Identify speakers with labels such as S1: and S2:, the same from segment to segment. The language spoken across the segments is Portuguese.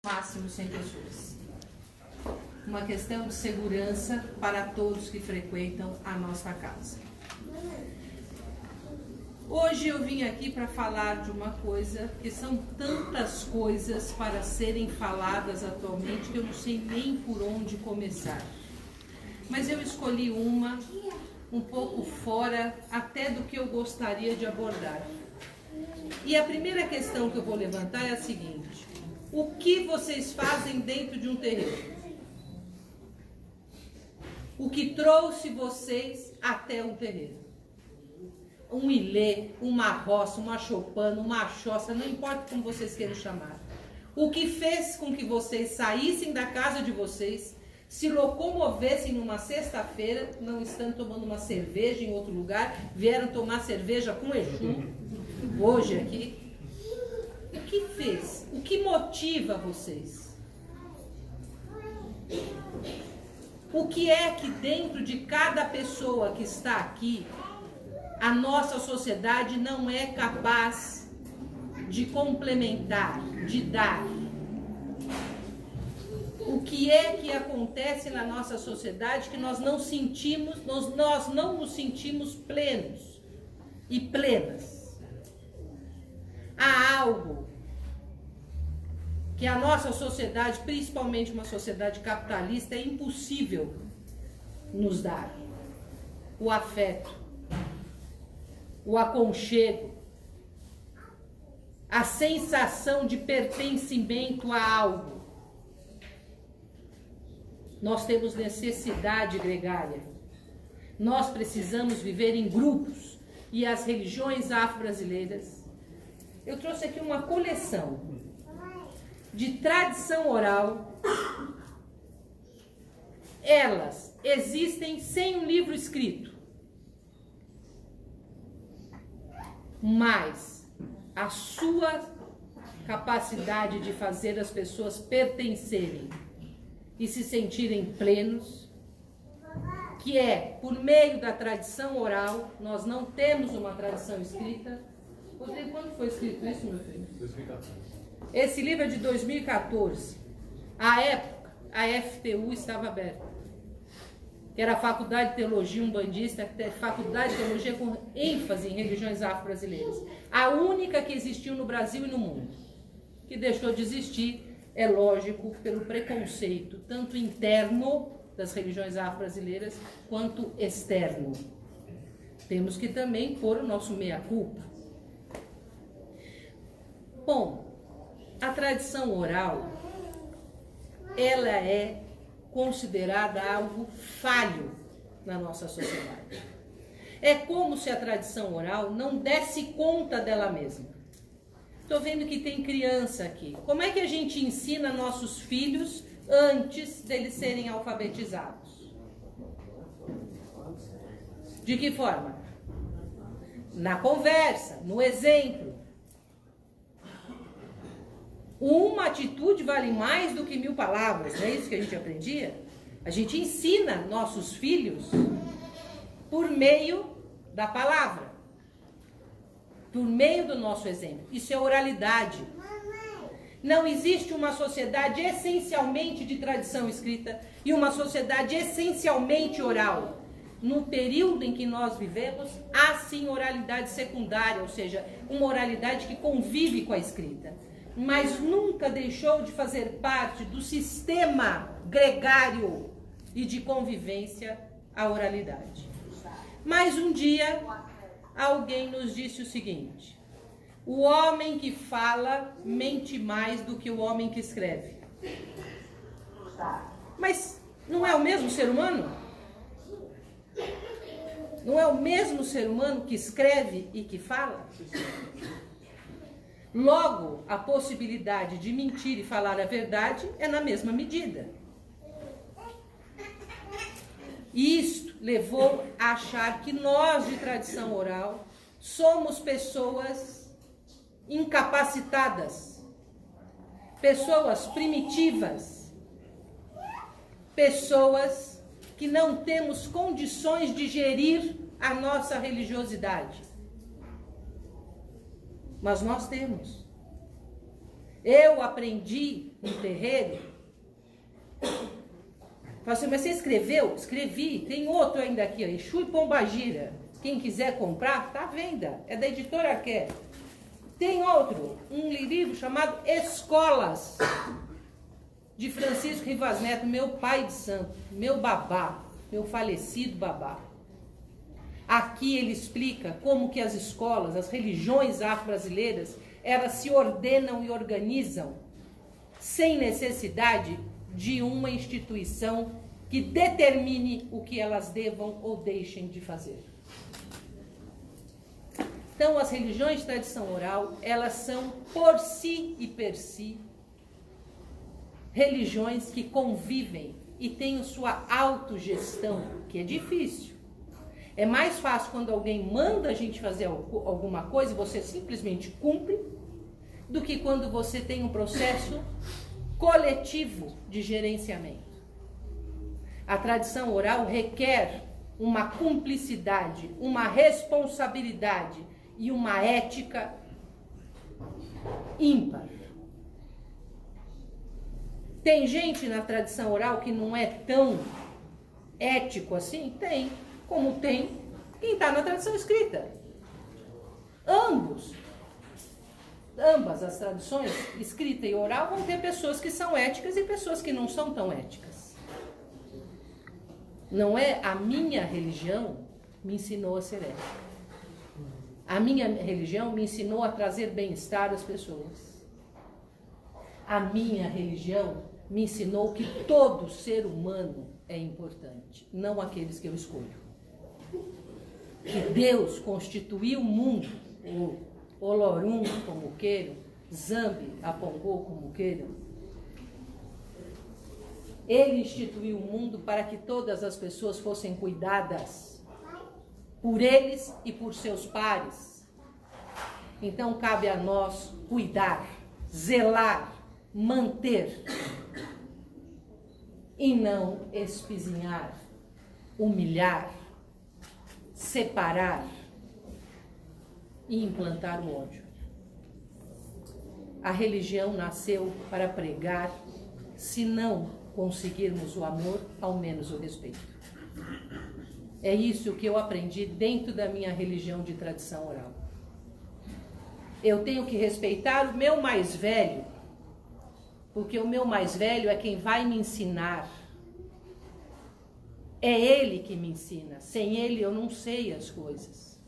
S1: máximo 100 pessoas. Uma questão de segurança para todos que frequentam a nossa casa. Hoje eu vim aqui para falar de uma coisa, que são tantas coisas para serem faladas atualmente que eu não sei nem por onde começar. Mas eu escolhi uma um pouco fora até do que eu gostaria de abordar. E a primeira questão que eu vou levantar é a seguinte: o que vocês fazem dentro de um terreiro? O que trouxe vocês até um terreiro? Um ilê, uma roça, uma choupana, uma choça, não importa como vocês queiram chamar. O que fez com que vocês saíssem da casa de vocês, se locomovessem numa sexta-feira, não estão tomando uma cerveja em outro lugar, vieram tomar cerveja com Exu, hoje aqui. O que fez? O que motiva vocês? O que é que dentro de cada pessoa que está aqui, a nossa sociedade não é capaz de complementar, de dar? O que é que acontece na nossa sociedade que nós não sentimos, nós não nos sentimos plenos e plenas? Há algo que a nossa sociedade, principalmente uma sociedade capitalista, é impossível nos dar: o afeto, o aconchego, a sensação de pertencimento a algo. Nós temos necessidade gregária. Nós precisamos viver em grupos. E as religiões afro-brasileiras, eu trouxe aqui uma coleção de tradição oral. Elas existem sem um livro escrito, mas a sua capacidade de fazer as pessoas pertencerem e se sentirem plenos, que é por meio da tradição oral. Nós não temos uma tradição escrita. Rodrigo, quando foi escrito isso, meu filho? 2014. Esse livro é de 2014. À época, a FTU estava aberta, que era a Faculdade de Teologia Umbandista, Faculdade de Teologia com ênfase em religiões afro-brasileiras. A única que existiu no Brasil e no mundo. Que deixou de existir, é lógico, pelo preconceito, tanto interno das religiões afro-brasileiras, quanto externo. Temos que também pôr o nosso meia-culpa. Bom, a tradição oral, ela é considerada algo falho na nossa sociedade. É como se a tradição oral não desse conta dela mesma. Estou vendo que tem criança aqui. Como é que a gente ensina nossos filhos antes deles serem alfabetizados? De que forma? Na conversa, no exemplo. Uma atitude vale mais do que 1000 palavras, não é isso que a gente aprendia? A gente ensina nossos filhos por meio da palavra, por meio do nosso exemplo. Isso é oralidade. Não existe uma sociedade essencialmente de tradição escrita e uma sociedade essencialmente oral. No período em que nós vivemos, há sim oralidade secundária, ou seja, uma oralidade que convive com a escrita, mas nunca deixou de fazer parte do sistema gregário e de convivência a oralidade. Mas um dia, alguém nos disse o seguinte: o homem que fala mente mais do que o homem que escreve. Mas não é o mesmo ser humano? Não é o mesmo ser humano que escreve e que fala? Logo, a possibilidade de mentir e falar a verdade é na mesma medida. E isto levou a achar que nós, de tradição oral, somos pessoas incapacitadas, pessoas primitivas, pessoas que não temos condições de gerir a nossa religiosidade. Mas nós temos. Eu aprendi no terreiro. Fala assim, mas você escreveu? Escrevi. Tem outro ainda aqui, ó, Exu e Pombagira. Quem quiser comprar, tá à venda. É da editora Arqué. Tem outro, um livro chamado Escolas, de Francisco Rivas Neto, meu pai de santo, meu babá, meu falecido babá. Aqui ele explica como que as escolas, as religiões afro-brasileiras, elas se ordenam e organizam sem necessidade de uma instituição que determine o que elas devam ou deixem de fazer. Então, as religiões de tradição oral, elas são por si e per si religiões que convivem e têm sua autogestão, que é difícil. É mais fácil quando alguém manda a gente fazer alguma coisa e você simplesmente cumpre, do que quando você tem um processo coletivo de gerenciamento. A tradição oral requer uma cumplicidade, uma responsabilidade e uma ética ímpar. Tem gente na tradição oral que não é tão ético assim? Tem. Como tem quem está na tradição escrita. Ambas as tradições, escrita e oral, vão ter pessoas que são éticas e pessoas que não são tão éticas. Não é a minha religião me ensinou a ser ética. A minha religião me ensinou a trazer bem-estar às pessoas. A minha religião me ensinou que todo ser humano é importante, não aqueles que eu escolho. Que Deus constituiu o mundo, o Olorum, como queiram, Zambi, Apongô, como queiram. Ele instituiu o mundo para que todas as pessoas fossem cuidadas por eles e por seus pares. Então cabe a nós cuidar, zelar, manter e não espizinhar, humilhar, separar e implantar o ódio. A religião nasceu para pregar, se não conseguirmos o amor, ao menos o respeito. É isso que eu aprendi dentro da minha religião de tradição oral. Eu tenho que respeitar o meu mais velho, porque o meu mais velho é quem vai me ensinar. É ele que me ensina. Sem ele eu não sei as coisas.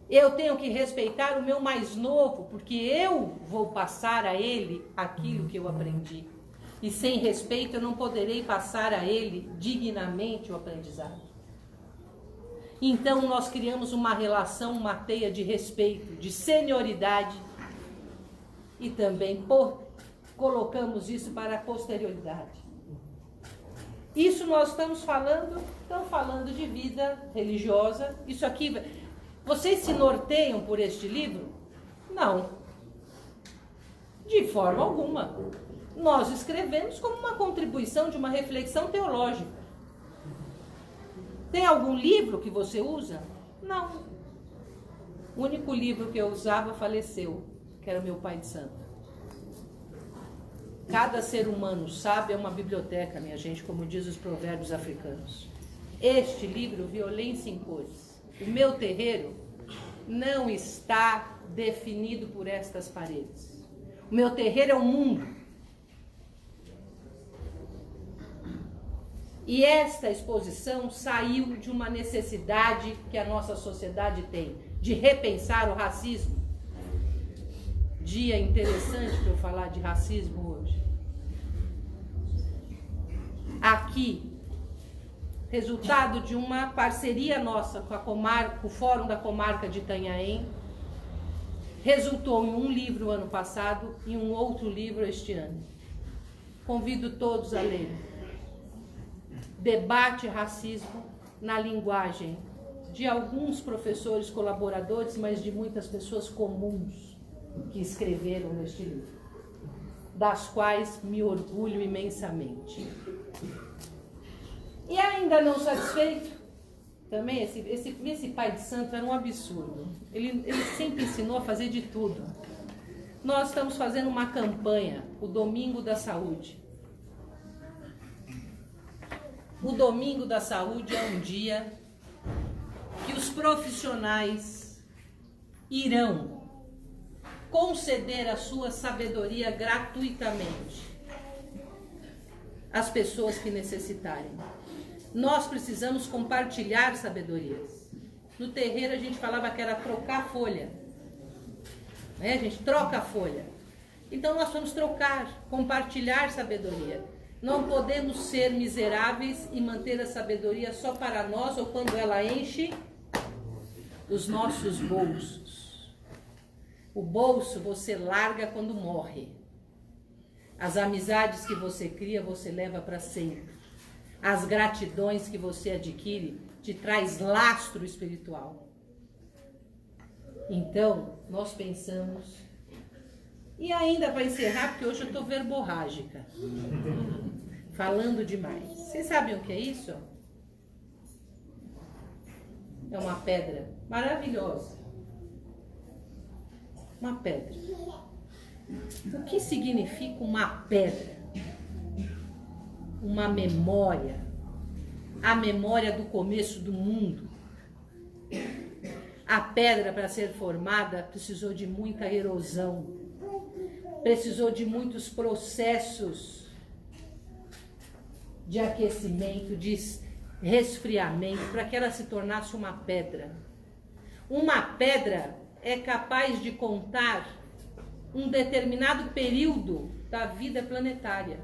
S1: Eu tenho que respeitar o meu mais novo, porque eu vou passar a ele aquilo que eu aprendi. E sem respeito eu não poderei passar a ele dignamente o aprendizado. Então nós criamos uma relação, uma teia de respeito, de senioridade e também colocamos isso para a posterioridade. Isso nós estamos falando de vida religiosa. Isso aqui, vocês se norteiam por este livro? Não, de forma alguma. Nós escrevemos como uma contribuição de uma reflexão teológica. Tem algum livro que você usa? Não. O único livro que eu usava faleceu, que era meu pai de santo. Cada ser humano sábio é uma biblioteca, minha gente, como diz os provérbios africanos. Este livro, Violência em Cores. O meu terreiro não está definido por estas paredes. O meu terreiro é o mundo. E esta exposição saiu de uma necessidade que a nossa sociedade tem, de repensar o racismo. Dia interessante para eu falar de racismo hoje. Aqui, resultado de uma parceria nossa com o Fórum da Comarca de Itanhaém, resultou em um livro ano passado e um outro livro este ano. Convido todos a lerem. Debate racismo na linguagem de alguns professores colaboradores, mas de muitas pessoas comuns que escreveram neste livro, das quais me orgulho imensamente. E ainda não satisfeito, também esse pai de santo era um absurdo. Ele sempre ensinou a fazer de tudo. Nós estamos fazendo uma campanha, o Domingo da Saúde. O Domingo da Saúde é um dia que os profissionais irão conceder a sua sabedoria gratuitamente às pessoas que necessitarem. Nós precisamos compartilhar sabedorias. No terreiro a gente falava que era trocar folha. A gente troca a folha. Então nós vamos trocar, compartilhar sabedoria. Não podemos ser miseráveis e manter a sabedoria só para nós ou quando ela enche os nossos bolsos. O bolso você larga quando morre. As amizades que você cria, você leva para sempre. As gratidões que você adquire te traz lastro espiritual. Então, nós pensamos... E ainda para encerrar, porque hoje eu estou verborrágica. Falando demais. Vocês sabem o que é isso? É uma pedra maravilhosa. Uma pedra. O que significa uma pedra? Uma memória. A memória do começo do mundo. A pedra, para ser formada, precisou de muita erosão. Precisou de muitos processos de aquecimento, de resfriamento, para que ela se tornasse uma pedra. Uma pedra é capaz de contar um determinado período da vida planetária.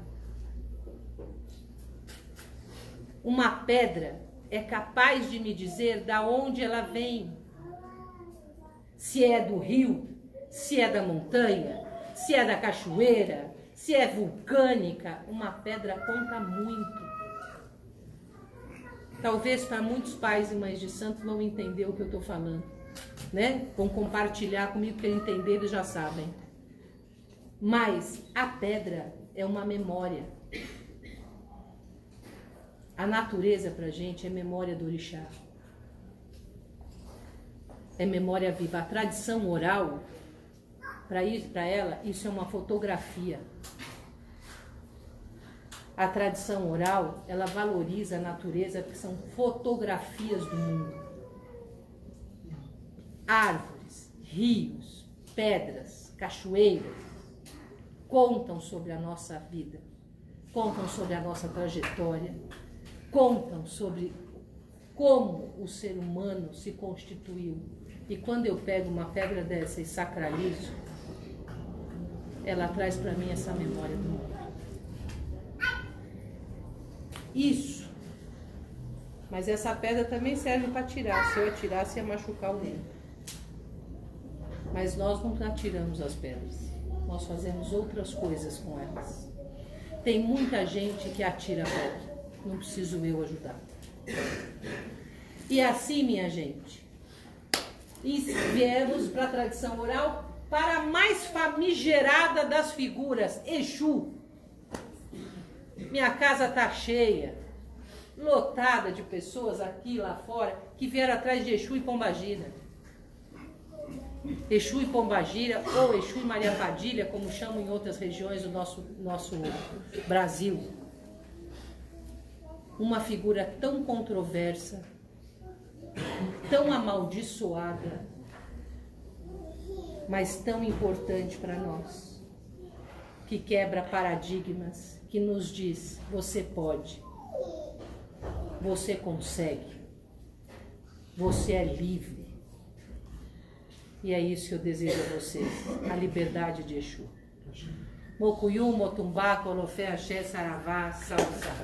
S1: Uma pedra é capaz de me dizer da onde ela vem. Se é do rio, se é da montanha, se é da cachoeira, se é vulcânica. Uma pedra conta muito. Talvez para muitos pais e mães de santo vão entender o que eu estou falando, né? Vão compartilhar comigo, porque entender eles já sabem. Mas a pedra é uma memória. A natureza para a gente é memória do orixá. É memória viva. A tradição oral, para ela, isso é uma fotografia. A tradição oral, ela valoriza a natureza porque são fotografias do mundo. Árvores, rios, pedras, cachoeiras contam sobre a nossa vida, contam sobre a nossa trajetória, contam sobre como o ser humano se constituiu. E quando eu pego uma pedra dessa e sacralizo, ela traz para mim essa memória do mundo. Isso. Mas essa pedra também serve para tirar. Se eu atirasse, ia machucar o mundo. Mas nós não atiramos as pedras. Nós fazemos outras coisas com elas. Tem muita gente que atira a pedra. Não preciso eu ajudar. E assim, minha gente, viemos para a tradição oral, para a mais famigerada das figuras, Exu. Minha casa está cheia, lotada de pessoas aqui e lá fora, que vieram atrás de Exu e Pombagira. Exu e Pombagira, ou Exu e Maria Padilha, como chamam em outras regiões do nosso Brasil. Uma figura tão controversa, tão amaldiçoada, mas tão importante para nós, que quebra paradigmas, que nos diz: você pode, você consegue, você é livre. E é isso que eu desejo a vocês, a liberdade de Exu. Mokuyum, Motumbá, Colofé, Axé, Saravá, Salve, Salve.